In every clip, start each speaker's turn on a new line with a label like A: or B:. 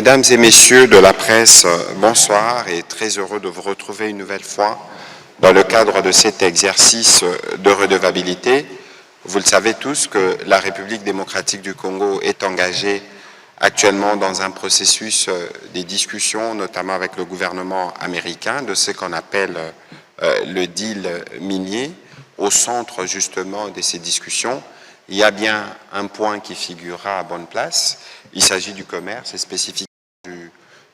A: Mesdames et messieurs de la presse, bonsoir et très heureux de vous retrouver une nouvelle fois dans le cadre de cet exercice de redevabilité. Vous le savez tous que la République démocratique du Congo est engagée actuellement dans un processus des discussions, notamment avec le gouvernement américain, de ce qu'on appelle le deal minier. Au centre justement de ces discussions, il y a bien un point qui figurera à bonne place. Il s'agit du commerce et spécifiquement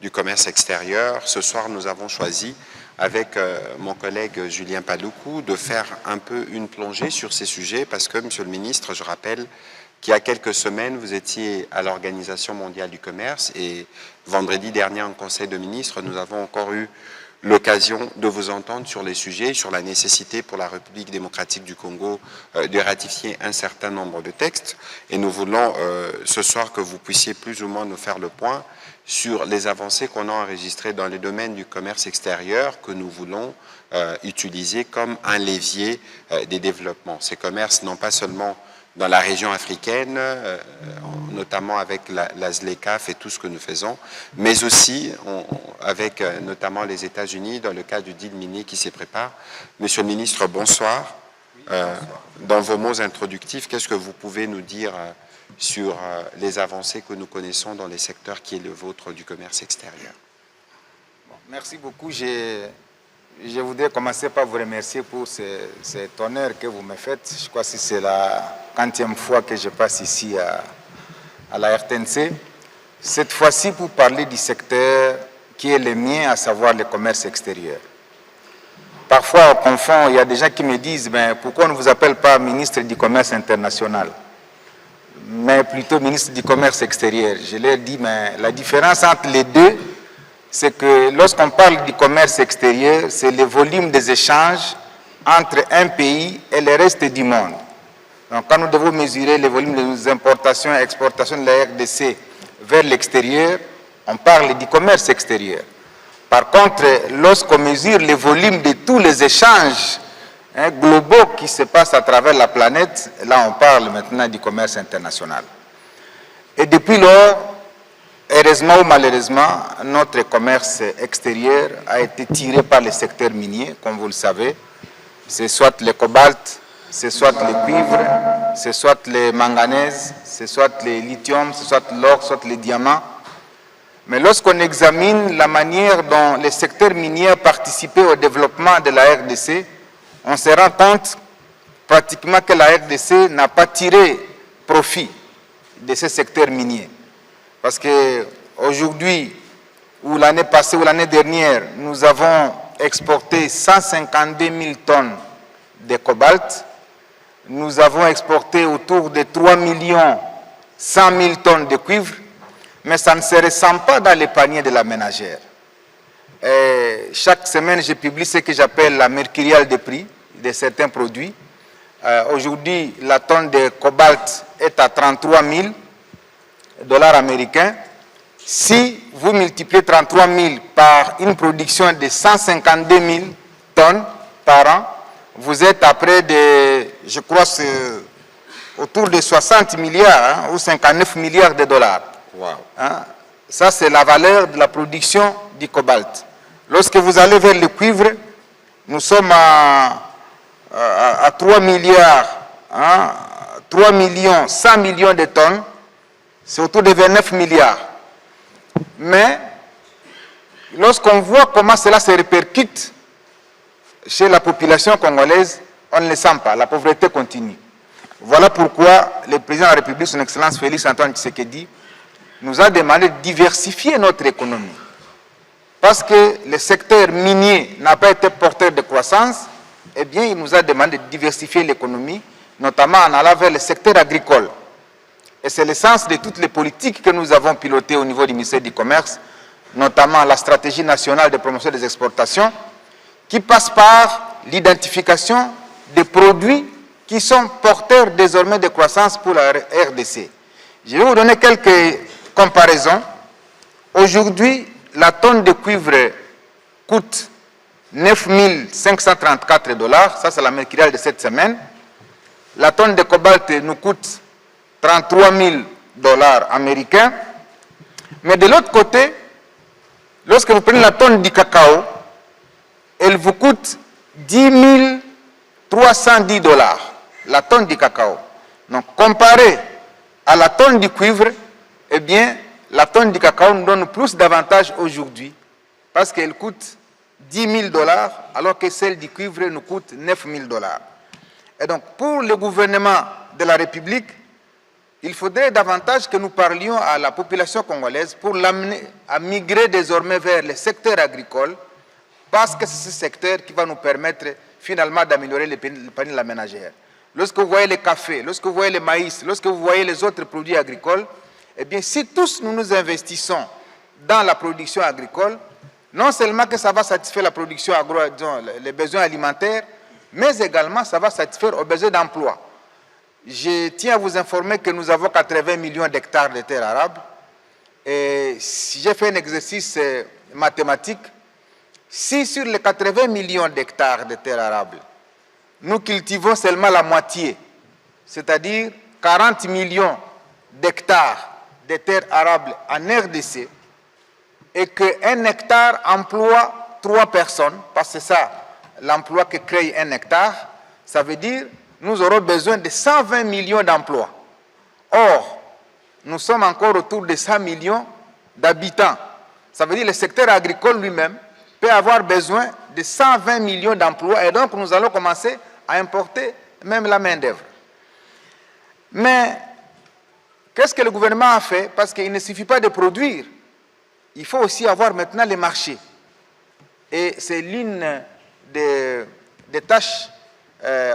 A: du commerce extérieur. Ce soir, nous avons choisi, avec mon collègue Julien Paluku, de faire un peu une plongée sur ces sujets parce que, Monsieur le Ministre, je rappelle qu'il y a quelques semaines, vous étiez à l'Organisation mondiale du commerce et vendredi dernier, en Conseil de ministres, nous avons encore eu l'occasion de vous entendre sur les sujets, sur la nécessité pour la République démocratique du Congo de ratifier un certain nombre de textes. Et nous voulons ce soir que vous puissiez plus ou moins nous faire le point sur les avancées qu'on a enregistrées dans le domaine du commerce extérieur que nous voulons utiliser comme un levier des développements. Ces commerces, non pas seulement dans la région africaine, notamment avec la ZLECAf et tout ce que nous faisons, mais aussi avec notamment les États-Unis dans le cadre du deal minier qui se prépare. Monsieur le ministre, bonsoir. Dans vos mots introductifs, qu'est-ce que vous pouvez nous dire sur les avancées que nous connaissons dans les secteurs qui est le vôtre du commerce extérieur?
B: Merci beaucoup. Je voudrais commencer par vous remercier pour cet honneur que vous me faites. Je crois que c'est la 40e fois que je passe ici à la RTNC. Cette fois-ci pour parler du secteur qui est le mien, à savoir le commerce extérieur. Parfois, on confond, il y a des gens qui me disent pourquoi on ne vous appelle pas ministre du commerce international, mais plutôt ministre du commerce extérieur. Je leur dis, mais la différence entre les deux, c'est que lorsqu'on parle du commerce extérieur, c'est le volume des échanges entre un pays et le reste du monde. Donc quand nous devons mesurer le volume des importations et exportations de la RDC vers l'extérieur, on parle du commerce extérieur. Par contre, lorsqu'on mesure le volume de tous les échanges globaux qui se passent à travers la planète, là on parle maintenant du commerce international. Et depuis lors, heureusement ou malheureusement, notre commerce extérieur a été tiré par le secteur minier, comme vous le savez. C'est soit le cobalt, c'est soit le cuivre, c'est soit le manganèse, c'est soit le lithium, c'est soit l'or, soit les diamants. Mais lorsqu'on examine la manière dont le secteur minier a participé au développement de la RDC, on se rend compte pratiquement que la RDC n'a pas tiré profit de ce secteur minier. Parce qu'aujourd'hui, ou l'année passée ou l'année dernière, nous avons exporté 152 000 tonnes de cobalt. Nous avons exporté autour de 3 100 000 tonnes de cuivre, mais ça ne se ressent pas dans les paniers de la ménagère. Et chaque semaine, je publie ce que j'appelle la mercuriale des prix de certains produits. Aujourd'hui, la tonne de cobalt est à 33 000 dollars américains. Si vous multipliez 33 000 par une production de 152 000 tonnes par an, vous êtes à près de, je crois, autour de 60 milliards ou 59 milliards de dollars.
A: Wow.
B: Ça, c'est la valeur de la production du cobalt. Lorsque vous allez vers le cuivre, nous sommes à 3 milliards, 3 millions, 100 millions de tonnes. C'est autour de 29 milliards. Mais, lorsqu'on voit comment cela se répercute chez la population congolaise, on ne le sent pas. La pauvreté continue. Voilà pourquoi le président de la République, son Excellence Félix Antoine Tshisekedi, nous a demandé de diversifier notre économie. Parce que le secteur minier n'a pas été porteur de croissance, eh bien, il nous a demandé de diversifier l'économie, notamment en allant vers le secteur agricole. Et c'est l'essence de toutes les politiques que nous avons pilotées au niveau du ministère du Commerce, notamment la stratégie nationale de promotion des exportations, qui passe par l'identification des produits qui sont porteurs désormais de croissance pour la RDC. Je vais vous donner quelques comparaisons. Aujourd'hui, la tonne de cuivre coûte 9 534 $, ça c'est la mercuriale de cette semaine. La tonne de cobalt nous coûte 33 000 $ américains. Mais de l'autre côté, lorsque vous prenez la tonne du cacao, elle vous coûte 10 310 $, la tonne du cacao. Donc, comparé à la tonne du cuivre, eh bien, la tonne du cacao nous donne plus d'avantages aujourd'hui parce qu'elle coûte 10 000 $, alors que celle du cuivre nous coûte 9 000 $. Et donc, pour le gouvernement de la République, il faudrait davantage que nous parlions à la population congolaise pour l'amener à migrer désormais vers le secteur agricole, parce que c'est ce secteur qui va nous permettre finalement d'améliorer le panier de la ménagère. Lorsque vous voyez le café, lorsque vous voyez le maïs, lorsque vous voyez les autres produits agricoles, eh bien, si tous nous nous investissons dans la production agricole, non seulement que ça va satisfaire la production les besoins alimentaires, mais également ça va satisfaire aux besoins d'emploi. Je tiens à vous informer que nous avons 80 millions d'hectares de terres arables. Et si j'ai fait un exercice mathématique, si sur les 80 millions d'hectares de terres arables, nous cultivons seulement la moitié, c'est-à-dire 40 millions d'hectares de terres arables en RDC, et qu'un hectare emploie 3 personnes, parce que c'est ça l'emploi que crée un hectare, ça veut dire nous aurons besoin de 120 millions d'emplois. Or, nous sommes encore autour de 100 millions d'habitants. Ça veut dire que le secteur agricole lui-même peut avoir besoin de 120 millions d'emplois, et donc nous allons commencer à importer même la main-d'œuvre. Mais qu'est-ce que le gouvernement a fait? Parce qu'il ne suffit pas de produire, il faut aussi avoir maintenant les marchés. Et c'est l'une des tâches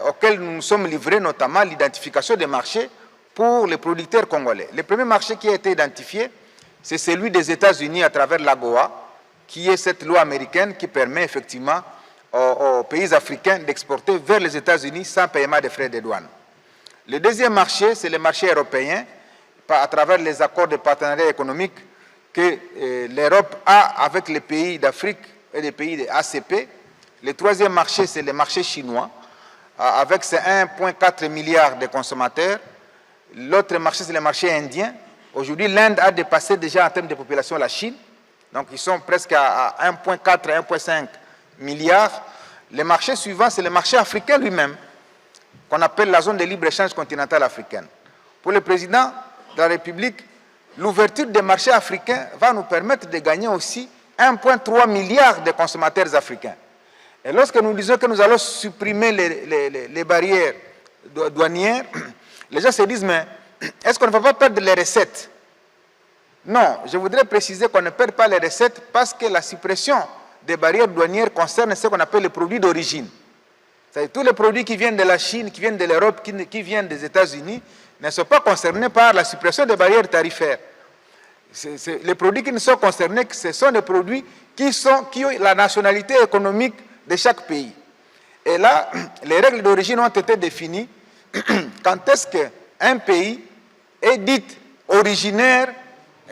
B: auxquelles nous nous sommes livrés, notamment l'identification des marchés pour les producteurs congolais. Le premier marché qui a été identifié, c'est celui des États-Unis à travers l'AGOA, qui est cette loi américaine qui permet effectivement aux pays africains d'exporter vers les États-Unis sans paiement de frais de douane. Le deuxième marché, c'est le marché européen, à travers les accords de partenariat économique que l'Europe a avec les pays d'Afrique et les pays de ACP. Le troisième marché, c'est le marché chinois, avec ses 1,4 milliard de consommateurs. L'autre marché, c'est le marché indien. Aujourd'hui, l'Inde a dépassé déjà en termes de population la Chine. Donc, ils sont presque à 1,4, 1,5 milliards. Le marché suivant, c'est le marché africain lui-même, qu'on appelle la zone de libre-échange continentale africaine. Pour le président de la République, l'ouverture des marchés africains va nous permettre de gagner aussi 1,3 milliard de consommateurs africains. Et lorsque nous disons que nous allons supprimer les barrières douanières, les gens se disent, mais est-ce qu'on ne va pas perdre les recettes? Non, je voudrais préciser qu'on ne perd pas les recettes parce que la suppression des barrières douanières concerne ce qu'on appelle les produits d'origine. C'est-à-dire tous les produits qui viennent de la Chine, qui viennent de l'Europe, qui viennent des États-Unis, ne sont pas concernés par la suppression des barrières tarifaires. Les produits qui ne sont concernés, ce sont des produits qui ont la nationalité économique de chaque pays. Et là, les règles d'origine ont été définies. Quand est-ce qu'un pays est dit originaire,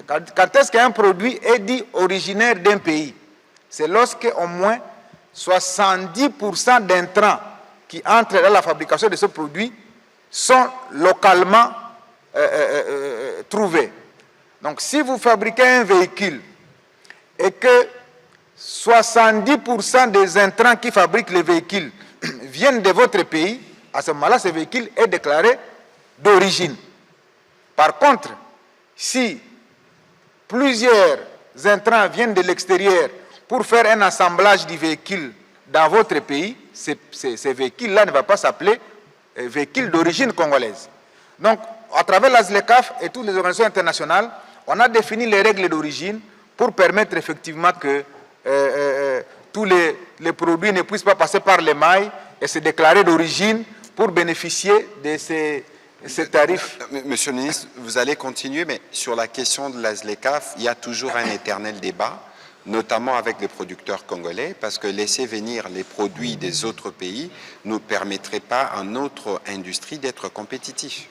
B: quand est-ce qu'un produit est dit originaire d'un pays? C'est lorsque au moins 70% d'intrants qui entrent dans la fabrication de ce produit sont localement trouvés. Donc si vous fabriquez un véhicule et que 70% des intrants qui fabriquent les véhicules viennent de votre pays, à ce moment-là, ce véhicule est déclaré d'origine. Par contre, si plusieurs intrants viennent de l'extérieur pour faire un assemblage du véhicule dans votre pays, ces véhicules-là ne vont pas s'appeler véhicules d'origine congolaise. Donc, à travers la ZLECAf et toutes les organisations internationales, on a défini les règles d'origine pour permettre effectivement que tous les produits ne puissent pas passer par les mailles et se déclarer d'origine pour bénéficier de ces tarifs.
A: Monsieur le ministre, vous allez continuer, mais sur la question de la ZLECAf, il y a toujours un éternel débat, notamment avec les producteurs congolais, parce que laisser venir les produits des autres pays ne permettrait pas à notre industrie d'être compétitif.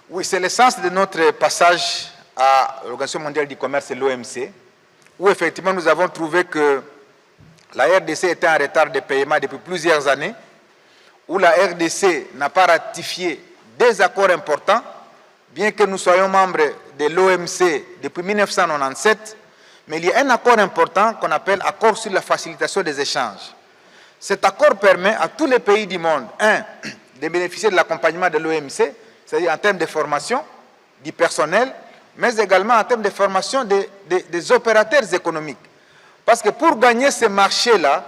B: Oui, c'est l'essence de notre passage à l'Organisation mondiale du commerce et l'OMC, où effectivement nous avons trouvé que la RDC était en retard de paiement depuis plusieurs années, où la RDC n'a pas ratifié des accords importants, bien que nous soyons membres de l'OMC depuis 1997, mais il y a un accord important qu'on appelle accord sur la facilitation des échanges. Cet accord permet à tous les pays du monde, de bénéficier de l'accompagnement de l'OMC, c'est-à-dire en termes de formation du personnel, mais également en termes de formation des opérateurs économiques. Parce que pour gagner ce marché-là,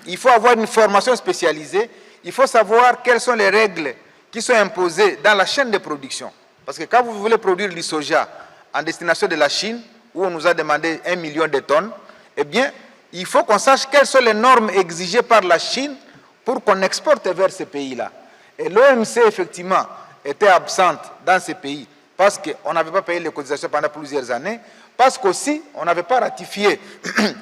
B: il faut avoir une formation spécialisée, il faut savoir quelles sont les règles qui sont imposées dans la chaîne de production. Parce que quand vous voulez produire du soja en destination de la Chine, où on nous a demandé 1 million de tonnes, eh bien, il faut qu'on sache quelles sont les normes exigées par la Chine pour qu'on exporte vers ces pays-là. Et l'OMC, effectivement, était absente dans ces pays parce qu'on n'avait pas payé les cotisations pendant plusieurs années, parce qu'aussi, on n'avait pas ratifié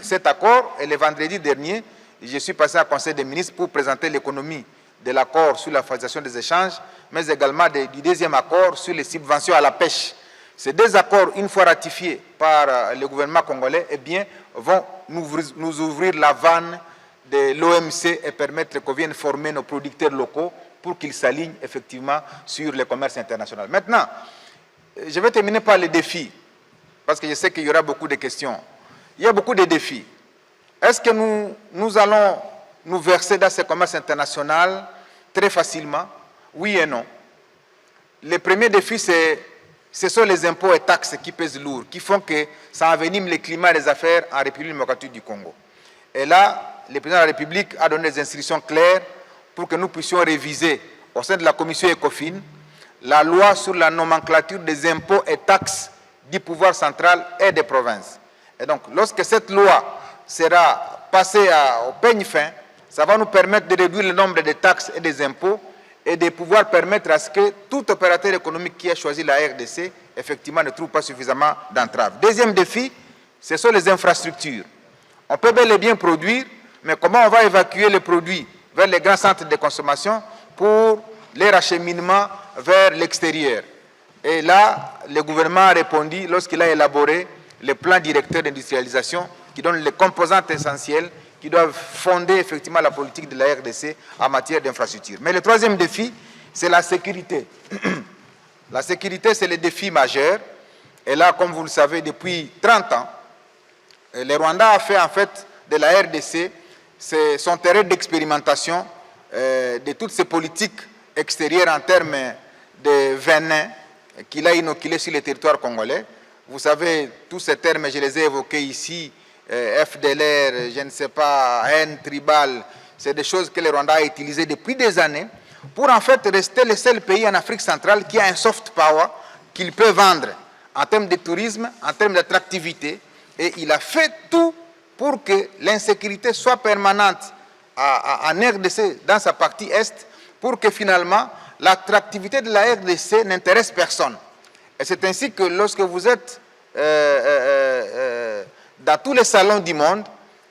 B: cet accord. Et le vendredi dernier, je suis passé à Conseil des ministres pour présenter l'économie de l'accord sur la facilitation des échanges, mais également du deuxième accord sur les subventions à la pêche. Ces deux accords, une fois ratifiés par le gouvernement congolais, eh bien, vont nous ouvrir la vanne de l'OMC et permettre qu'on vienne former nos producteurs locaux pour qu'ils s'alignent effectivement sur le commerce international. Maintenant, je vais terminer par les défis, parce que je sais qu'il y aura beaucoup de questions. Il y a beaucoup de défis. Est-ce que nous allons nous verser dans ce commerce international très facilement? Oui et non. Le premier défi, ce sont les impôts et taxes qui pèsent lourd, qui font que ça envenime le climat des affaires en République démocratique du Congo. Et là, le président de la République a donné des instructions claires pour que nous puissions réviser au sein de la commission ECOFIN la loi sur la nomenclature des impôts et taxes du pouvoir central et des provinces. Et donc, lorsque cette loi sera passée au peigne fin, ça va nous permettre de réduire le nombre de taxes et des impôts et de pouvoir permettre à ce que tout opérateur économique qui a choisi la RDC, effectivement, ne trouve pas suffisamment d'entraves. Deuxième défi, ce sont les infrastructures. On peut bel et bien produire, mais comment on va évacuer les produits vers les grands centres de consommation pour leur acheminement vers l'extérieur? Et là, le gouvernement a répondu lorsqu'il a élaboré le plan directeur d'industrialisation qui donne les composantes essentielles qui doivent fonder effectivement la politique de la RDC en matière d'infrastructure. Mais le troisième défi, c'est la sécurité. La sécurité, c'est le défi majeur. Et là, comme vous le savez, depuis 30 ans, le Rwanda a fait en fait de la RDC son terrain d'expérimentation de toutes ces politiques extérieures en termes de venin qu'il a inoculé sur le territoire congolais. Vous savez, tous ces termes, je les ai évoqués ici, FDLR, je ne sais pas, haine tribale, c'est des choses que le Rwanda a utilisées depuis des années pour en fait rester le seul pays en Afrique centrale qui a un soft power qu'il peut vendre en termes de tourisme, en termes d'attractivité. Et il a fait tout pour que l'insécurité soit permanente en RDC dans sa partie Est, pour que finalement l'attractivité de la RDC n'intéresse personne. Et c'est ainsi que lorsque vous êtes dans tous les salons du monde,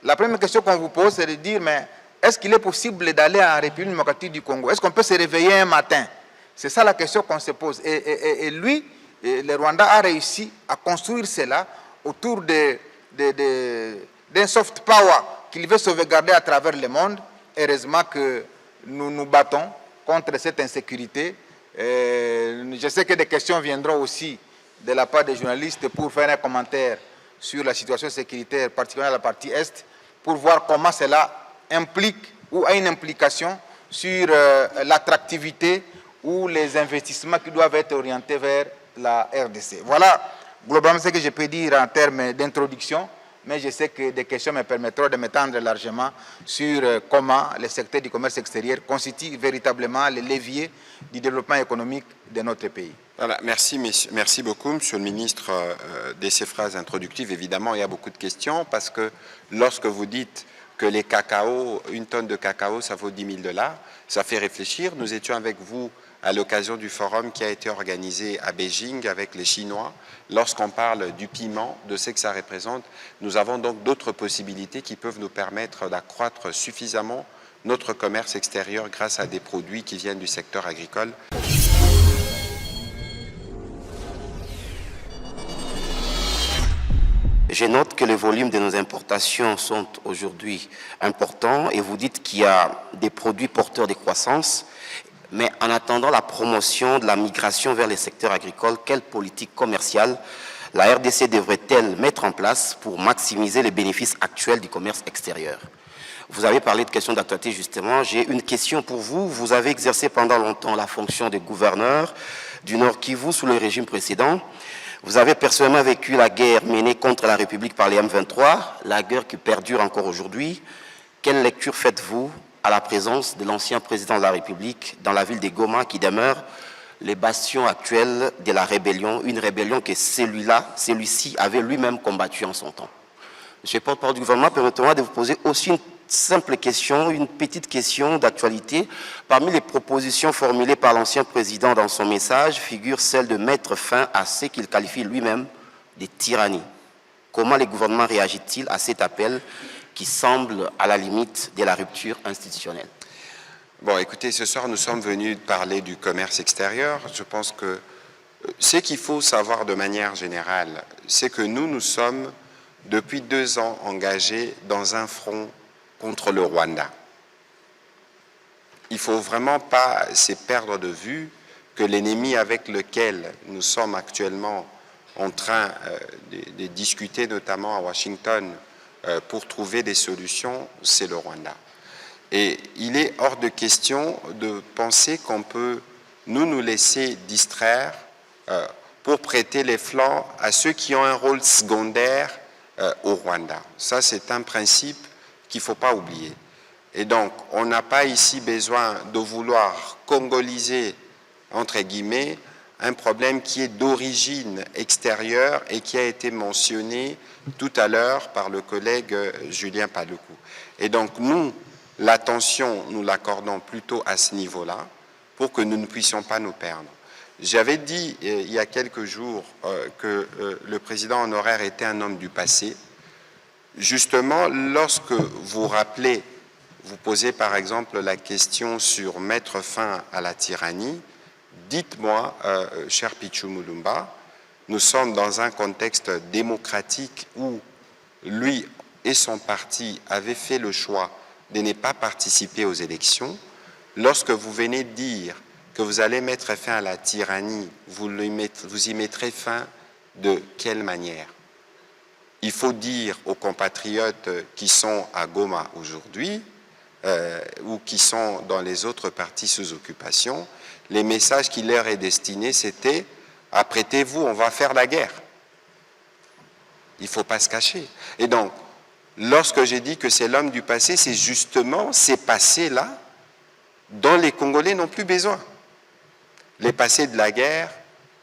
B: la première question qu'on vous pose, c'est de dire, mais est-ce qu'il est possible d'aller en République démocratique du Congo? Est-ce qu'on peut se réveiller un matin? C'est ça la question qu'on se pose. Et lui, le Rwanda a réussi à construire cela autour d'un soft power qu'il veut sauvegarder à travers le monde. Heureusement que nous nous battons contre cette insécurité. Je sais que des questions viendront aussi de la part des journalistes pour faire un commentaire sur la situation sécuritaire, particulièrement la partie Est, pour voir comment cela implique ou a une implication sur l'attractivité ou les investissements qui doivent être orientés vers la RDC. Voilà globalement ce que je peux dire en termes d'introduction, mais je sais que des questions me permettront de m'étendre largement sur comment le secteur du commerce extérieur constitue véritablement le levier du développement économique de notre pays.
A: Voilà, merci beaucoup, Monsieur le Ministre, de ces phrases introductives. Évidemment, il y a beaucoup de questions parce que lorsque vous dites que les cacao, une tonne de cacao, ça vaut 10 000 $, ça fait réfléchir. Nous étions avec vous à l'occasion du forum qui a été organisé à Beijing avec les Chinois. Lorsqu'on parle du piment, de ce que ça représente, nous avons donc d'autres possibilités qui peuvent nous permettre d'accroître suffisamment notre commerce extérieur grâce à des produits qui viennent du secteur agricole.
C: Je note que les volumes de nos importations sont aujourd'hui importants et vous dites qu'il y a des produits porteurs de croissance. Mais en attendant la promotion de la migration vers les secteurs agricoles, quelle politique commerciale la RDC devrait-elle mettre en place pour maximiser les bénéfices actuels du commerce extérieur? Vous avez parlé de questions d'actualité justement. J'ai une question pour vous. Vous avez exercé pendant longtemps la fonction de gouverneur du Nord Kivu sous le régime précédent. Vous avez personnellement vécu la guerre menée contre la République par les M23, la guerre qui perdure encore aujourd'hui. Quelle lecture faites-vous à la présence de l'ancien président de la République dans la ville de Goma qui demeure les bastions actuels de la rébellion, une rébellion que celui-ci avait lui-même combattue en son temps? Monsieur le porte-parole du gouvernement, permettez-moi de vous poser aussi une simple question, une petite question d'actualité. Parmi les propositions formulées par l'ancien président dans son message figure celle de mettre fin à ce qu'il qualifie lui-même de tyrannie. Comment le gouvernement réagit-il à cet appel qui semble à la limite de la rupture institutionnelle?
A: Bon, écoutez, ce soir, nous sommes venus parler du commerce extérieur. Je pense que ce qu'il faut savoir de manière générale, c'est que nous sommes, depuis 2 ans, engagés dans un front contre le Rwanda. Il ne faut vraiment pas se perdre de vue que l'ennemi avec lequel nous sommes actuellement en train de discuter, notamment à Washington, pour trouver des solutions, c'est le Rwanda. Et il est hors de question de penser qu'on peut nous laisser distraire pour prêter les flancs à ceux qui ont un rôle secondaire au Rwanda. Ça, c'est un principe qu'il ne faut pas oublier. Et donc, on n'a pas ici besoin de vouloir congoliser, entre guillemets, un problème qui est d'origine extérieure et qui a été mentionné tout à l'heure par le collègue Julien Paluku. Et donc, nous, l'attention, nous l'accordons plutôt à ce niveau-là pour que nous ne puissions pas nous perdre. J'avais dit il y a quelques jours que le président honoraire était un homme du passé. Justement, lorsque vous rappelez, vous posez par exemple la question sur mettre fin à la tyrannie, dites-moi, cher Pichu Mulumba, nous sommes dans un contexte démocratique où lui et son parti avaient fait le choix de ne pas participer aux élections. Lorsque vous venez de dire que vous allez mettre fin à la tyrannie, vous y mettrez fin de quelle manière? Il faut dire aux compatriotes qui sont à Goma aujourd'hui ou qui sont dans les autres partis sous occupation, les messages qui leur est destiné, c'était « apprêtez-vous, on va faire la guerre ». Il ne faut pas se cacher. Et donc, lorsque j'ai dit que c'est l'homme du passé, c'est justement ces passés-là dont les Congolais n'ont plus besoin. Les passés de la guerre,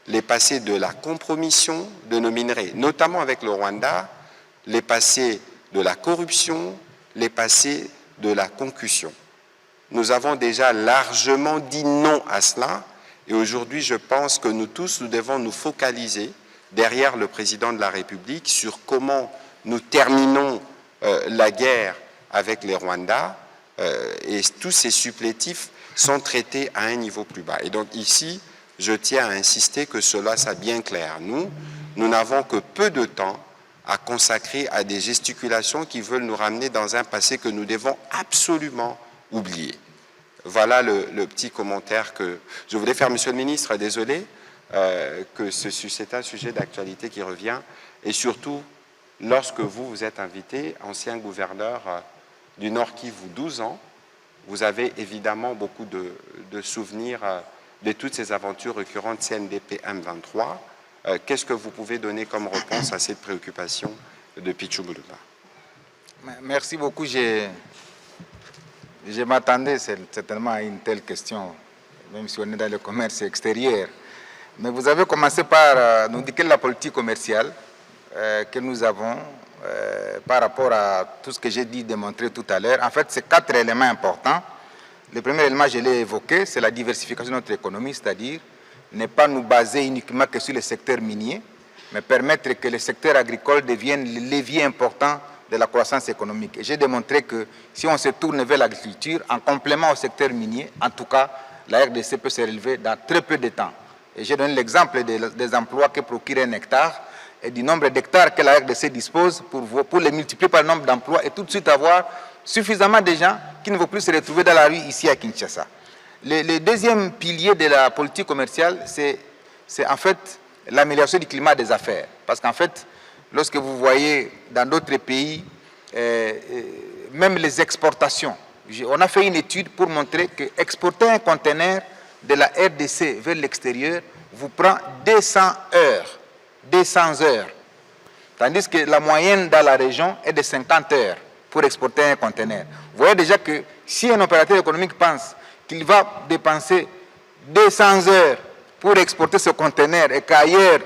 A: les passés de la compromission de nos minerais, notamment avec le Rwanda, les passés de la corruption, les passés de la concussion. Nous avons déjà largement dit non à cela et aujourd'hui, je pense que nous tous, nous devons nous focaliser derrière le président de la République sur comment nous terminons la guerre avec les Rwandais et tous ces supplétifs sont traités à un niveau plus bas. Et donc ici, je tiens à insister que cela soit bien clair. Nous n'avons que peu de temps à consacrer à des gesticulations qui veulent nous ramener dans un passé que nous devons absolument oublier. Voilà le petit commentaire que je voulais faire. Monsieur le ministre, désolé que c'est un sujet d'actualité qui revient et surtout lorsque vous êtes invité, ancien gouverneur du Nord Kivu, 12 ans, vous avez évidemment beaucoup de souvenirs de toutes ces aventures récurrentes CNDP M23. Qu'est-ce que vous pouvez donner comme réponse à cette préoccupation de Pichu Mulumba?
B: Merci beaucoup. Je m'attendais certainement à une telle question, même si on est dans le commerce extérieur. Mais vous avez commencé par nous dire quelle est la politique commerciale que nous avons par rapport à tout ce que j'ai dit, démontré tout à l'heure. En fait, c'est 4 éléments importants. Le premier élément, je l'ai évoqué, c'est la diversification de notre économie, c'est-à-dire ne pas nous baser uniquement que sur le secteur minier, mais permettre que le secteur agricole devienne le levier important de la croissance économique. Et j'ai démontré que si on se tourne vers l'agriculture, en complément au secteur minier, en tout cas, la RDC peut se relever dans très peu de temps. Et j'ai donné l'exemple des emplois que procure un hectare et du nombre d'hectares que la RDC dispose pour les multiplier par le nombre d'emplois et tout de suite avoir suffisamment de gens qui ne vont plus se retrouver dans la rue ici à Kinshasa. Le deuxième pilier de la politique commerciale, c'est en fait l'amélioration du climat des affaires. Parce qu'en fait, lorsque vous voyez dans d'autres pays, même les exportations, on a fait une étude pour montrer que exporter un conteneur de la RDC vers l'extérieur vous prend 200 heures. 200 heures. Tandis que la moyenne dans la région est de 50 heures pour exporter un conteneur. Vous voyez déjà que si un opérateur économique pense qu'il va dépenser 200 heures pour exporter ce conteneur et qu'ailleurs,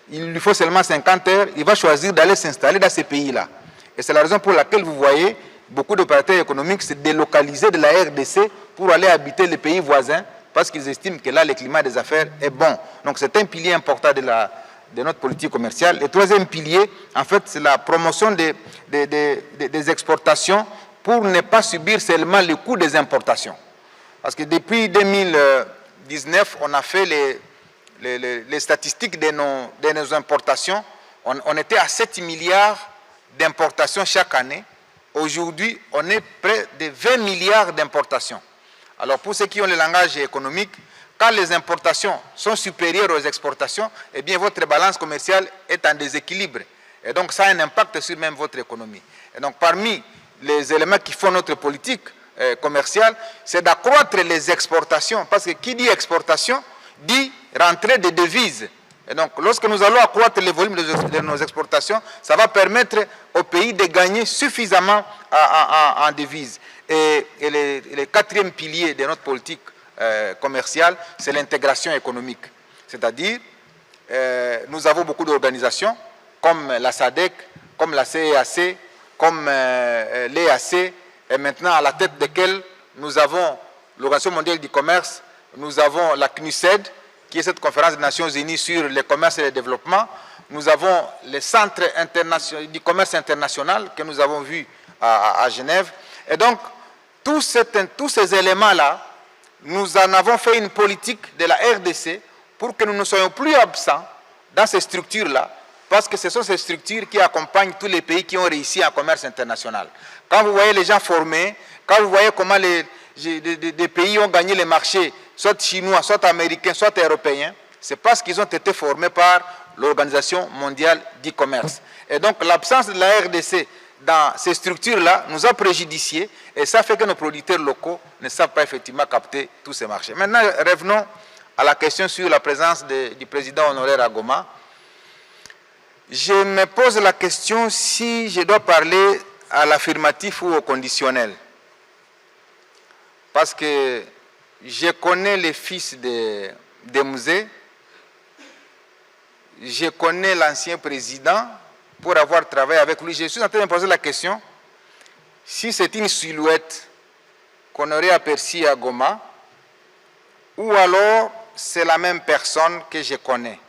B: il lui faut seulement 50 heures, il va choisir d'aller s'installer dans ces pays-là. Et c'est la raison pour laquelle vous voyez beaucoup d'opérateurs économiques se délocaliser de la RDC pour aller habiter les pays voisins parce qu'ils estiment que là, le climat des affaires est bon. Donc c'est un pilier important de notre politique commerciale. Le troisième pilier, en fait, c'est la promotion des exportations pour ne pas subir seulement le coût des importations. Parce que depuis 2019, on a fait les statistiques de nos importations. On était à 7 milliards d'importations chaque année. Aujourd'hui, on est près de 20 milliards d'importations. Alors, pour ceux qui ont le langage économique, quand les importations sont supérieures aux exportations, eh bien, votre balance commerciale est en déséquilibre. Et donc, ça a un impact sur même votre économie. Et donc, parmi les éléments qui font notre politique commerciale, c'est d'accroître les exportations. Parce que qui dit exportation, dit rentrée de devises. Et donc, lorsque nous allons accroître les volumes de nos exportations, ça va permettre au pays de gagner suffisamment en devises. Et le quatrième pilier de notre politique commerciale, c'est l'intégration économique. C'est-à-dire, nous avons beaucoup d'organisations, comme la SADC, comme la CEAC, comme l'EAC, et maintenant à la tête desquelles nous avons l'Organisation mondiale du commerce, nous avons la CNUSED, qui est cette conférence des Nations Unies sur le commerce et le développement. Nous avons le Centre du commerce international que nous avons vu à Genève. Et donc, tous ces éléments-là, nous en avons fait une politique de la RDC pour que nous ne soyons plus absents dans ces structures-là, parce que ce sont ces structures qui accompagnent tous les pays qui ont réussi en commerce international. Quand vous voyez les gens formés, quand vous voyez comment des pays ont gagné les marchés, soit chinois, soit américains, soit européens, c'est parce qu'ils ont été formés par l'Organisation mondiale du commerce. Et donc l'absence de la RDC dans ces structures-là nous a préjudiciés et ça fait que nos producteurs locaux ne savent pas effectivement capter tous ces marchés. Maintenant, revenons à la question sur la présence du président honoraire à Goma. Je me pose la question si je dois parler à l'affirmatif ou au conditionnel. Parce que je connais les fils de Musée, je connais l'ancien président pour avoir travaillé avec lui. Je suis en train de me poser la question si c'est une silhouette qu'on aurait aperçue à Goma ou alors c'est la même personne que je connais.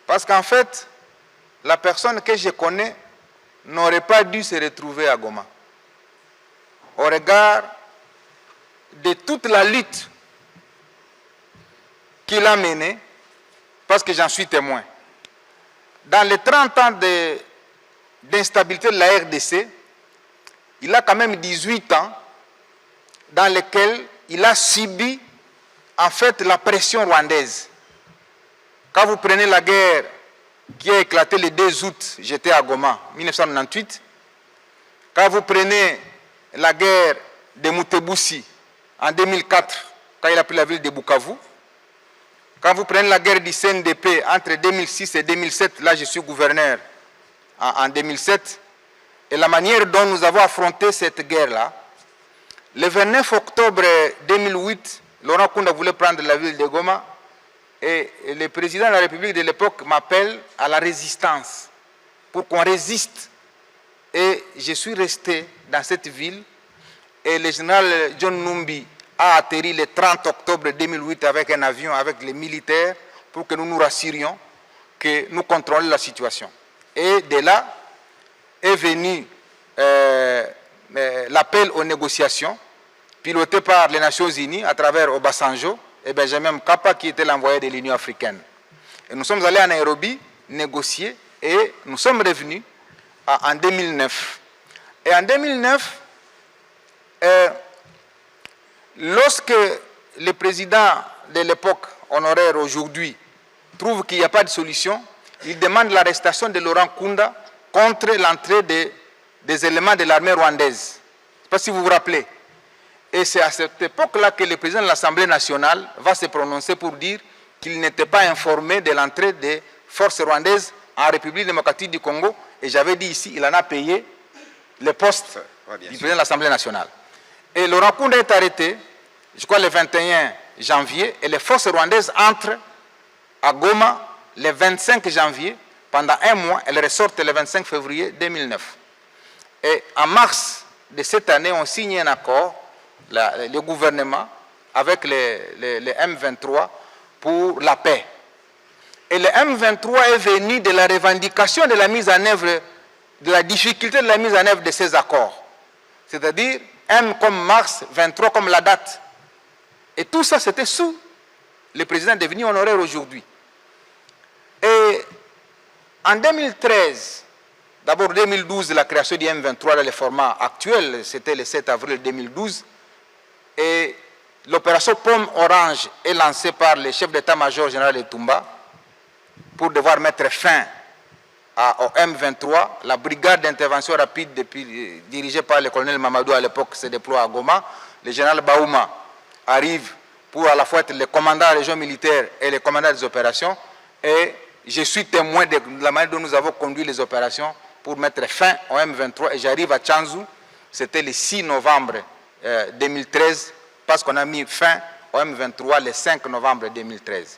B: Parce qu'en fait, la personne que je connais n'aurait pas dû se retrouver à Goma. Au regard de toute la lutte qu'il a menée, parce que j'en suis témoin. Dans les 30 ans d'instabilité de la RDC, il a quand même 18 ans dans lesquels il a subi en fait la pression rwandaise. Quand vous prenez la guerre qui a éclaté le 2 août, j'étais à Goma, 1998. Quand vous prenez la guerre de Mutebussi en 2004, quand il a pris la ville de Bukavu. Quand vous prenez la guerre du CNDP entre 2006 et 2007, là je suis gouverneur en 2007, et la manière dont nous avons affronté cette guerre-là, le 29 octobre 2008, Laurent Kunda voulait prendre la ville de Goma, et le président de la République de l'époque m'appelle à la résistance, pour qu'on résiste. Et je suis resté dans cette ville, et le général John Numbi a atterri le 30 octobre 2008 avec un avion, avec les militaires, pour que nous nous rassurions que nous contrôlions la situation. Et de là est venu l'appel aux négociations, piloté par les Nations Unies à travers Obasanjo et Benjamin Mkapa, qui était l'envoyé de l'Union africaine. Et nous sommes allés à Nairobi négocier et nous sommes revenus en 2009. Et en 2009, lorsque le président de l'époque, honoraire aujourd'hui, trouve qu'il n'y a pas de solution, il demande l'arrestation de Laurent Nkunda contre l'entrée des éléments de l'armée rwandaise. Je ne sais pas si vous vous rappelez. Et c'est à cette époque-là que le président de l'Assemblée nationale va se prononcer pour dire qu'il n'était pas informé de l'entrée des forces rwandaises en République démocratique du Congo. Et j'avais dit ici, il en a payé le poste du président de l'Assemblée nationale. Et Laurent Nkunda est arrêté, je crois le 21 janvier, et les forces rwandaises entrent à Goma le 25 janvier. Pendant un mois, elles ressortent le 25 février 2009. Et en mars de cette année, on signe un accord, le gouvernement, avec les M23 pour la paix. Et le M23 est venu de la revendication de la mise en œuvre, de la difficulté de la mise en œuvre de ces accords. C'est-à-dire M comme mars, 23 comme la date. Et tout ça, c'était sous le président devenu honoraire aujourd'hui. Et en 2013, d'abord 2012, la création du M23 dans le format actuel, c'était le 7 avril 2012, et l'opération Pomme Orange est lancée par le chef d'état-major général de Toumba pour devoir mettre fin au M23. La brigade d'intervention rapide dirigée par le colonel Mamadou à l'époque se déploie à Goma. Le général Baouma arrive pour à la fois être le commandant de la région militaire et le commandant des opérations. Et je suis témoin de la manière dont nous avons conduit les opérations pour mettre fin au M23. Et j'arrive à Tchanzu, c'était le 6 novembre 2013, parce qu'on a mis fin au M23 le 5 novembre 2013.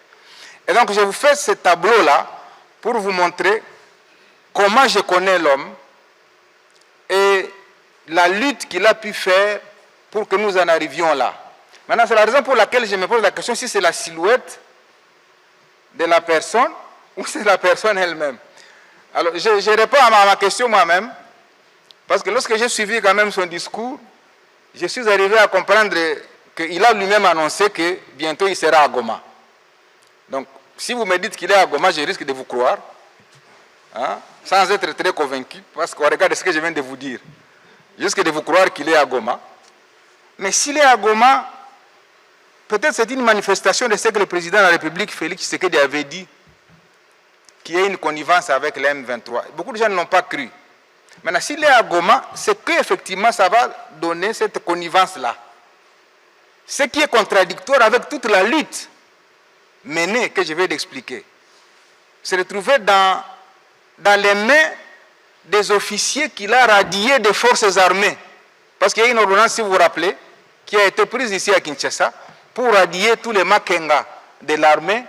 B: Et donc je vous fais ce tableau-là pour vous montrer comment je connais l'homme et la lutte qu'il a pu faire pour que nous en arrivions là. Maintenant, c'est la raison pour laquelle je me pose la question si c'est la silhouette de la personne ou c'est la personne elle-même. Alors, je réponds à ma question moi-même, parce que lorsque j'ai suivi quand même son discours, je suis arrivé à comprendre qu'il a lui-même annoncé que bientôt il sera à Goma. Donc, si vous me dites qu'il est à Goma, je risque de vous croire, hein, sans être très convaincu, parce qu'on regarde ce que je viens de vous dire. Je risque de vous croire qu'il est à Goma. Mais s'il est à Goma, peut-être c'est une manifestation de ce que le président de la République, Félix Tshisekedi, avait dit, qu'il y a une connivence avec les M23. Beaucoup de gens ne l'ont pas cru. Maintenant, s'il est à Goma, c'est qu'effectivement ça va donner cette connivence-là. Ce qui est contradictoire avec toute la lutte menée, que je vais l'expliquer. Se retrouver dans les mains des officiers qu'il a radiés des forces armées. Parce qu'il y a une ordonnance, si vous vous rappelez, qui a été prise ici à Kinshasa pour radier tous les Makenga de l'armée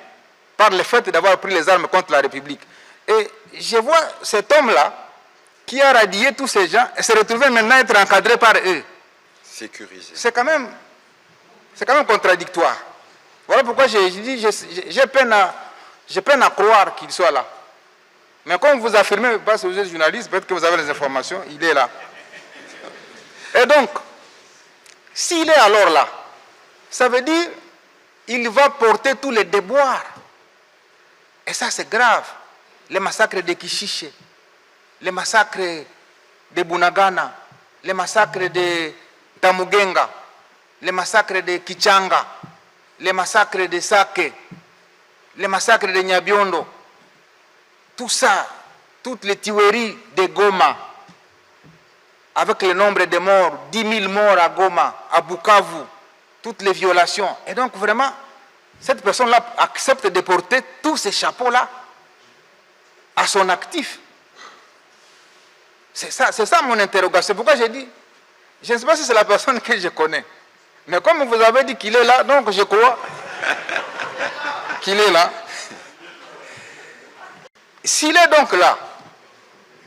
B: par le fait d'avoir pris les armes contre la République. Et je vois cet homme-là qui a radié tous ces gens et se retrouver maintenant être encadré par eux.
A: Sécurisé.
B: C'est quand même contradictoire. Voilà pourquoi j'ai peine à croire qu'il soit là. Mais comme vous affirmez, parce que vous êtes journaliste, peut-être que vous avez les informations, il est là. Et donc, s'il est alors là, ça veut dire qu'il va porter tous les déboires. Et ça, c'est grave. Les massacres de Kishiche, les massacres de Bunagana, les massacres de Tamugenga, les massacres de Kichanga, les massacres de Sake, les massacres de Nyabiondo, tout ça, toutes les tueries de Goma, avec le nombre de morts, 10 000 morts à Goma, à Bukavu, toutes les violations. Et donc vraiment, cette personne-là accepte de porter tous ces chapeaux-là à son actif. C'est ça mon interrogation. Pourquoi j'ai dit, je ne sais pas si c'est la personne que je connais. Mais comme vous avez dit qu'il est là, donc je crois qu'il est là. S'il est donc là,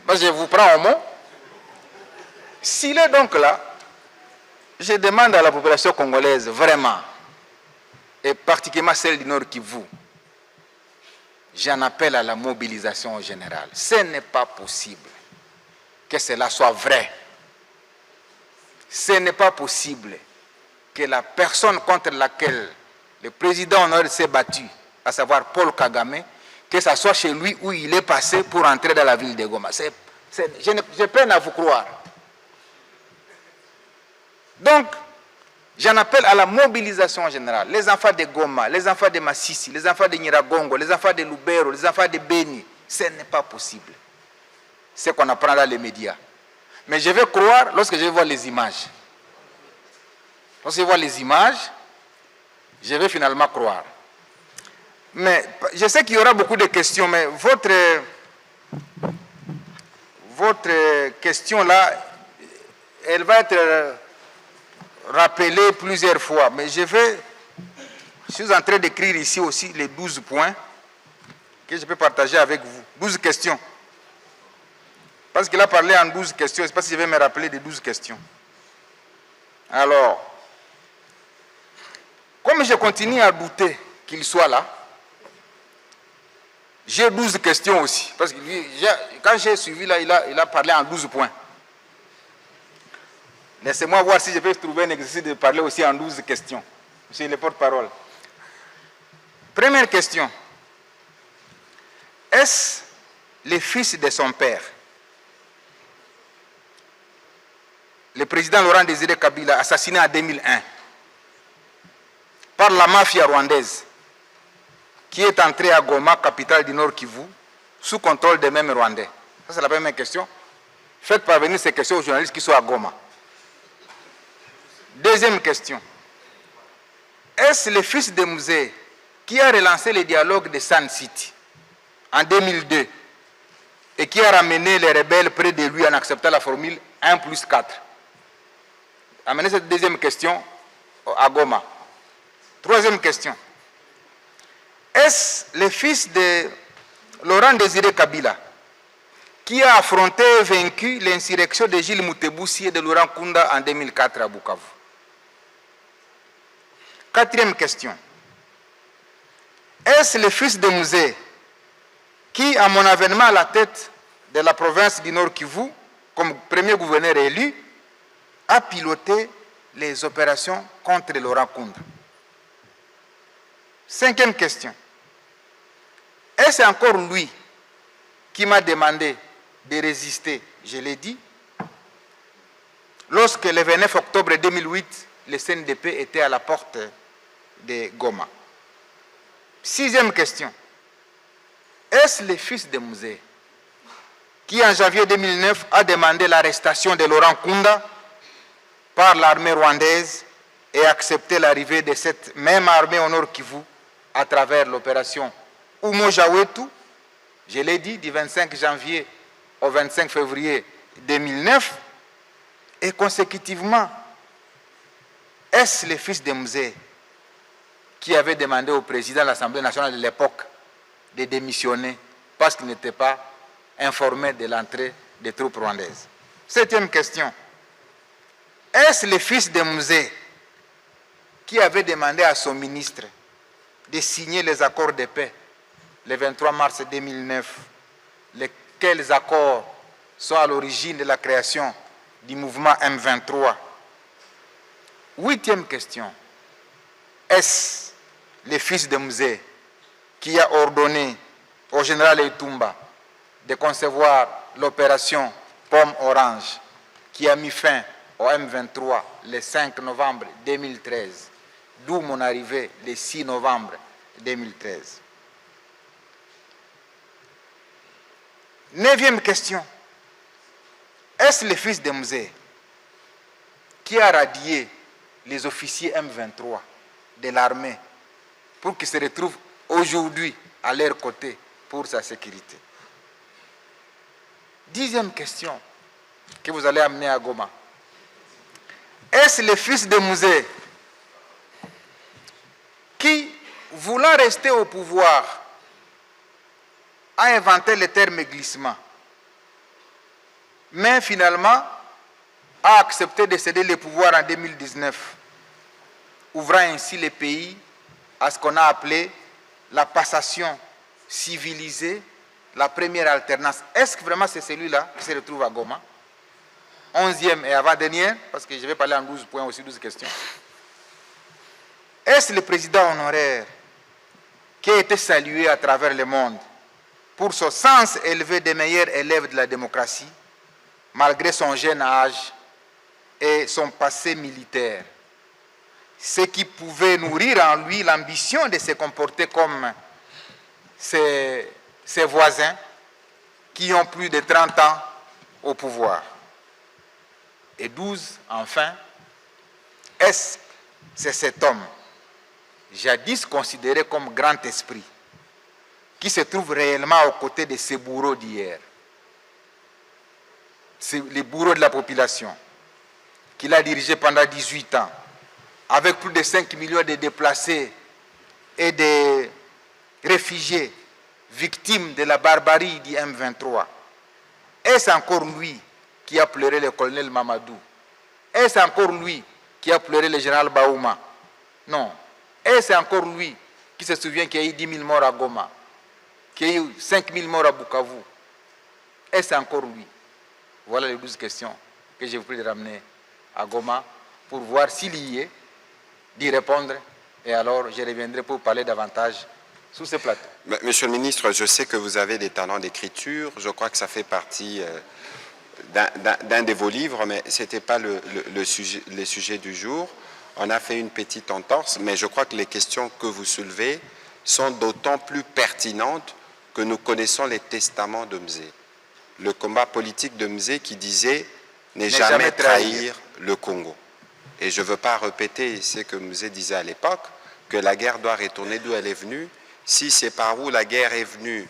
B: je vous prends au mot, s'il est donc là, je demande à la population congolaise, vraiment, et particulièrement celle du Nord Kivu, j'en appelle à la mobilisation générale. Ce n'est pas possible que cela soit vrai. Ce n'est pas possible que la personne contre laquelle le président honoraire s'est battu, à savoir Paul Kagame, que ce soit chez lui où il est passé pour entrer dans la ville de Goma. Je peine à vous croire. Donc, J'en appelle à la mobilisation générale. Les enfants de Goma, les enfants de Massissi, les enfants de Nyiragongo, les enfants de Lubero, les enfants de Beni. Ce n'est pas possible. C'est ce qu'on apprend dans les médias. Mais je vais croire lorsque je vais voir les images. Lorsque je vois les images, je vais finalement croire. Mais je sais qu'il y aura beaucoup de questions, mais votre question là, elle va être rappelée plusieurs fois. Mais je suis en train d'écrire ici aussi les 12 points que je peux partager avec vous. 12 questions. Parce qu'il a parlé en 12 questions. Je ne sais pas si je vais me rappeler des 12 questions. Alors, comme je continue à douter qu'il soit là, j'ai 12 questions aussi. Parce que quand j'ai suivi là, il a parlé en 12 points. Laissez-moi voir si je peux trouver un exercice de parler aussi en 12 questions. Monsieur le porte-parole. Première question. Est-ce le fils de son père, le président Laurent Désiré Kabila, assassiné en 2001 par la mafia rwandaise, qui est entrée à Goma, capitale du Nord Kivu, sous contrôle des mêmes Rwandais? Ça, c'est la première question. Faites parvenir ces questions aux journalistes qui sont à Goma. Deuxième question. Est-ce le fils de Musée qui a relancé le dialogue de Sun City en 2002 et qui a ramené les rebelles près de lui en acceptant la formule 1+4? Amenez cette deuxième question à Goma. Troisième question. Est-ce le fils de Laurent Désiré Kabila qui a affronté et vaincu l'insurrection de Gilles Moutebousi et de Laurent Kunda en 2004 à Bukavu? Quatrième question. Est-ce le fils de Musée qui, à mon avènement à la tête de la province du Nord Kivu, comme premier gouverneur élu, a piloté les opérations contre Laurent Kunda? Cinquième question. Est-ce encore lui qui m'a demandé de résister, je l'ai dit, lorsque le 29 octobre 2008, le CNDP était à la porte de Goma? Sixième question. Est-ce le fils de Musée qui, en janvier 2009, a demandé l'arrestation de Laurent Kunda par l'armée rwandaise et accepté l'arrivée de cette même armée au Nord Kivu à travers l'opération Umojawetu, je l'ai dit, du 25 janvier au 25 février 2009, et consécutivement, est-ce le fils de Musée qui avait demandé au président de l'Assemblée nationale de l'époque de démissionner parce qu'il n'était pas informé de l'entrée des troupes rwandaises? Septième question. Est-ce le fils de Musée qui avait demandé à son ministre de signer les accords de paix le 23 mars 2009, lesquels accords sont à l'origine de la création du mouvement M23? Huitième question. Est-ce le fils de Musée qui a ordonné au général Etumba de concevoir l'opération Pomme Orange qui a mis fin au M23 le 5 novembre 2013, d'où mon arrivée le 6 novembre 2013? Neuvième question. Est-ce le fils de Musée qui a radié les officiers M23 de l'armée pour qu'ils se retrouvent aujourd'hui à leur côté pour sa sécurité? Dixième question que vous allez amener à Goma. Est-ce le fils de Musée qui, voulant rester au pouvoir, a inventé le terme glissement, mais finalement a accepté de céder le pouvoir en 2019, ouvrant ainsi le pays à ce qu'on a appelé la passation civilisée, la première alternance? Est-ce que vraiment c'est celui-là qui se retrouve à Goma? 11e et avant-dernière, parce que je vais parler en 12 points aussi, 12 questions. Est-ce le président honoraire qui a été salué à travers le monde pour son sens élevé des meilleurs élèves de la démocratie, malgré son jeune âge et son passé militaire? ce qui pouvait nourrir en lui l'ambition de se comporter comme ses voisins qui ont plus de 30 ans au pouvoir. Et 12, enfin, est-ce que c'est cet homme, jadis considéré comme grand esprit, qui se trouve réellement aux côtés de ces bourreaux d'hier, les bourreaux de la population, qu'il a dirigé pendant 18 ans, avec plus de 5 millions de déplacés et de réfugiés victimes de la barbarie du M23. Est-ce encore lui qui a pleuré le colonel Mamadou? Est-ce encore lui qui a pleuré le général Baouma? Non. Est-ce encore lui qui se souvient qu'il y a eu 10 000 morts à Goma, qu'il y a eu 5 000 morts à Bukavu? Est-ce encore lui? Voilà les 12 questions que j'ai voulu ramener à Goma pour voir s'il y est, d'y répondre, et alors je reviendrai pour parler davantage sur ce plateau.
A: Monsieur le ministre, je sais que vous avez des talents d'écriture, je crois que ça fait partie d'un de vos livres, mais ce n'était pas le sujet du jour. On a fait une petite entorse, mais je crois que les questions que vous soulevez sont d'autant plus pertinentes que nous connaissons les testaments de Mzee. Le combat politique de Mzee qui disait « ne jamais trahir le Congo ». Et je ne veux pas répéter ce que Mzee disait à l'époque, que la guerre doit retourner d'où elle est venue. Si c'est par où la guerre est venue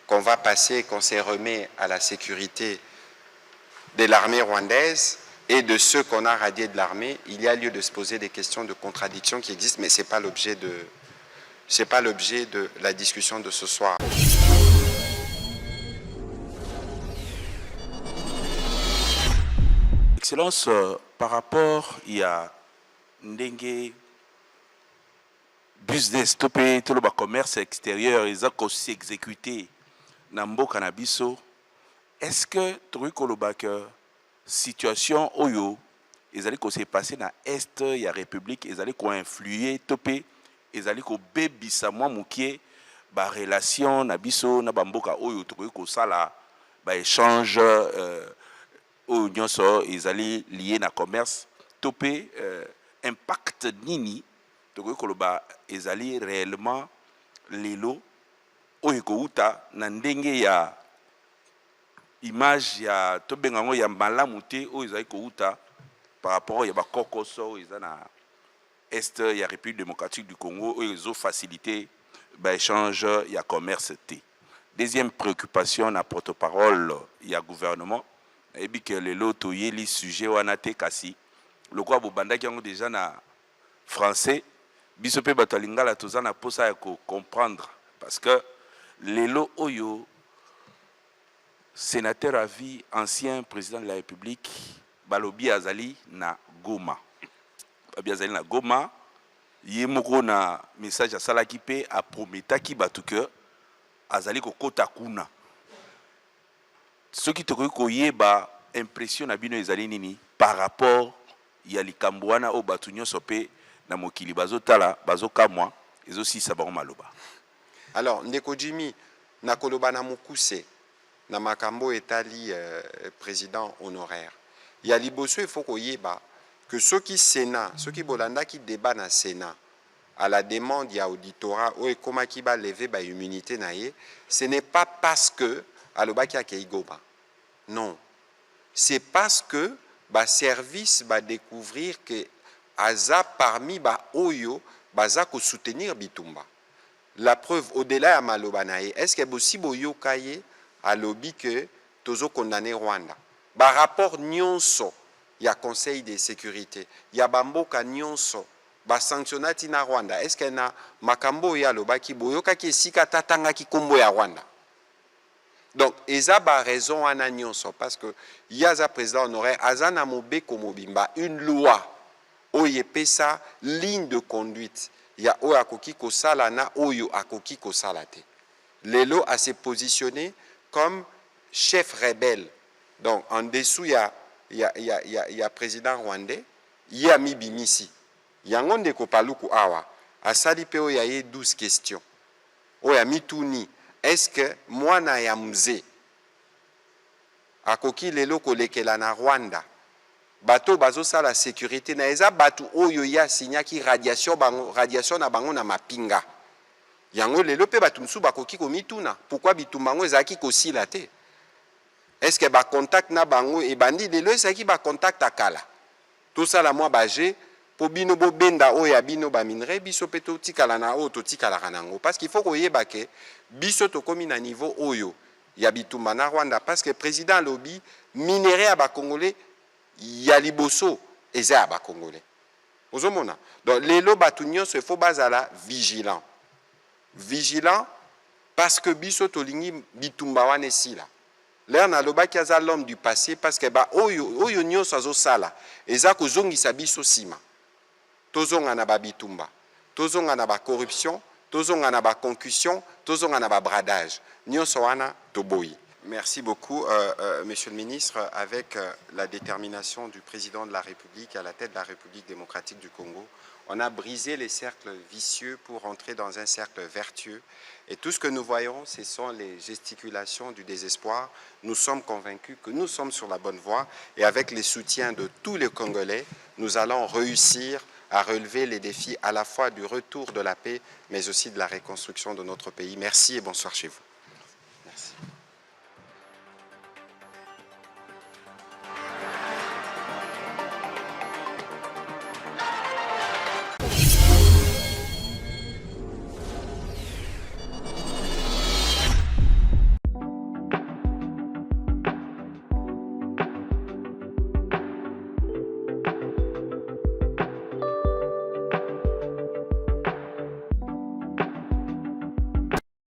A: qu'on va passer, qu'on s'est remis à la sécurité de l'armée rwandaise et de ceux qu'on a radiés de l'armée, il y a lieu de se poser des questions de contradiction qui existent, mais ce n'est pas l'objet de la discussion de ce soir.
D: Excellence, par rapport, il y a Ndenge business, tout le commerce extérieur, ils ont aussi exécuté Nambo Cannabiso. Est-ce que tu as que situation oyo, ils allaient se passer dans l'Est, il y a République, ils allaient influer, topé, ils allaient baby sa moi moukié, ba relation nabiso na bamboka oyo tu ko sala ba échange oyo so ils allaient lier na commerce topé impact nini tu ko ba ils allaient réellement lelo oyo ko uta na ndenge ya image ya tobengango ya malamu te oyo ezali kouta par rapport ya bakokoso eza na est ya République démocratique du Congo oyo ezo facilité ba échange ya commerce te. Deuxième préoccupation na porte-parole ya gouvernement ebi que lelo toyeli sujet wana te kasi lokwa bobandaki yango déjà na français biso pe bato lingala toza na posa ya ko comprendre parce que lelo oyo sénateur à vie, ancien président de la République, Balobi Azali na Goma. Balobi Azali na Goma, yemoko na message à Salakipe a prometaki batuke Azali ko kota kuna. Ce qui te koye ba impression na bino ezali nini par rapport ya likambwana o batunyo sope na mokili bazotala bazokamwa ezosi sabango maloba.
A: Alors ndeko Jimmy na koloba na mukuse na makambo etali président honoraire. Il y a liboso il faut koyeba que ceux qui Sénat, ceux qui bolanda qui débat na Sénat à la demande ya auditorat ou koma ki ba lever ba immunité naie, ce n'est pas parce que alobaki akeigoba. Non. C'est parce que ba service ba découvrir que aza parmi ba oyo baza ko soutenir Bitumba. La preuve au-delà ya maloba naie, est-ce que bosi boyo kaye à lobby que tozo condamné Rwanda. Ba rapport nyonso ya Conseil de sécurité, ya bamboka nyonso ba sanctionnati na Rwanda. Est-ce que na makambo ya lobaki boyoka ki esika tatanga ki kombo ya Rwanda. Donc eza ba raison ana nyonso parce que yaza président honoraire azana mobeko mobimba une loi oyo pesa ligne de conduite ya oyo akoki kosala na oyo akoki kosala te. Lelo a se positionné comme chef rebelle. Donc, en dessous, il y a président rwandais, il y a Mibimisi. Il y a un Kopaluku Awa. À Salipeo, il y a 12 questions. Il y a Mitouni. Est-ce que moi, na Mzee, à Koki Lelo Kolekela na Rwanda, bato bazosa la sécurité na eza bato oyo ya signaki radiation na bango na mapinga. Yango lelo pe bato msu bakoki komituna. Pourquoi bitumba bango ezaki kosila te? Est-ce que ba contact na bango e bandi lelo ezaki ba contact akala? Tout ça la moi bagé po bino bo benda oyo ya bino ba minerai biso pe to tikala na o to tikala kanango parce qu'il faut koyeba ke biso to komi na niveau oyo ya bitumba na Rwanda parce que président lobby minerai à ba congolais ya liboso eza ya ba congolais. Ozomona. Donc lelo batu nyonso il faut bazala vigilant. Vigilant parce que biso to lingi bitumba wana esila. L'air na lobaki aza l'homme du passé parce que ba oyo nyonso azosala eza kozongisa biso sima. Tozonga na ba bitumba, tozonga na ba corruption, tozonga na ba concussion, tozonga na ba bradage. Nyonso wana toboyi. Merci beaucoup, Monsieur le Ministre. Avec la détermination du Président de la République à la tête de la République démocratique du Congo, on a brisé les cercles vicieux pour entrer dans un cercle vertueux. Et tout ce que nous voyons, ce sont les gesticulations du désespoir. Nous sommes convaincus que nous sommes sur la bonne voie. Et avec les soutiens de tous les Congolais, nous allons réussir à relever les défis à la fois du retour de la paix, mais aussi de la reconstruction de notre pays. Merci et bonsoir chez vous.